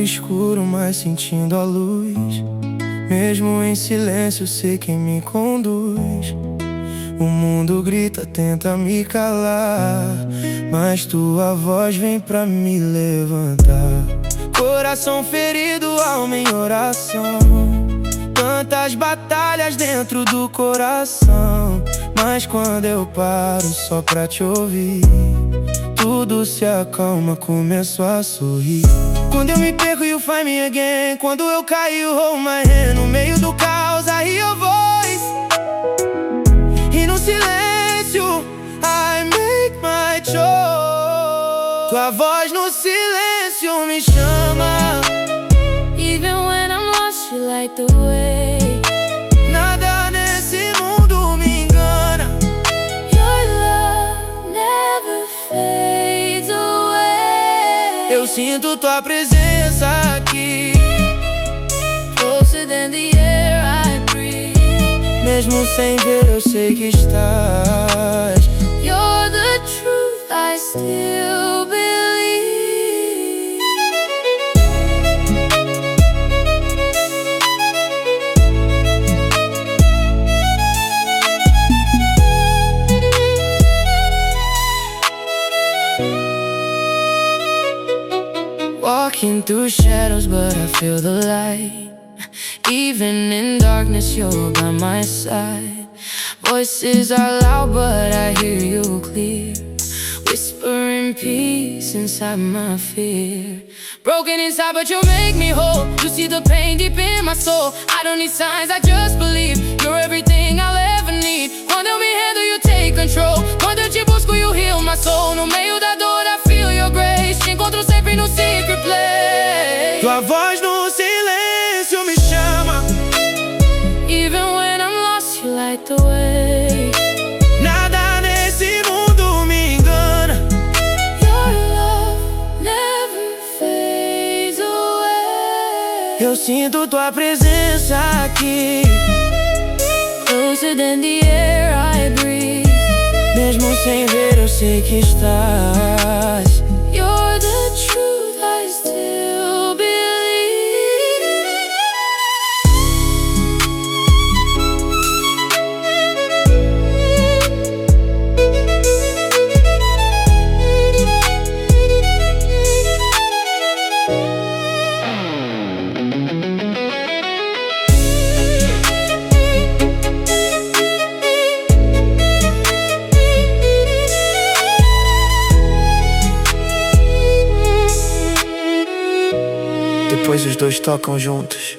escuro, mas sentindo a luz. Mesmo em silêncio, sei quem me conduz. O mundo grita, tenta me calar, mas tua voz vem pra me levantar. Coração ferido, alma em oração. Tantas batalhas dentro do coração, mas quando eu paro só pra te ouvir, tudo se acalma, começo a sorrir. Quando eu me perco, you find me again. Quando eu caio, hold my hand. No meio do caos, I hear your voice. E no silêncio, I make my choice. Tua voz no silêncio me chama. Even when I'm lost, you light the way. Nada nesse mundo me engana. Your love never fades away. Eu sinto tua presença aqui, closer than the air I breathe. mesmo sem ver eu sei que estás. You're the truth, I still believe. Walking through shadows, but I feel the light. Even in darkness, you're by my side. Voices are loud, but I hear you clear, whispering peace inside my fear. Broken inside, but you make me whole. You see the pain deep in my soul. I don't need signs, I just believe. You're everything I'll ever need. Quando eu me rendo, you take control. Quando eu te busco, you heal my soul. No meio da dor, I feel your grace. Te encontro sempre no secret place. Tua voz no silêncio me chama. Even when I'm lost, you light the way. Nada nesse mundo me engana. Your love never fades away. Eu sinto tua presença aqui, Closer than the air I breathe. mesmo sem ver eu sei que estás. You're the truth, I still believe. Depois os dois tocam juntos.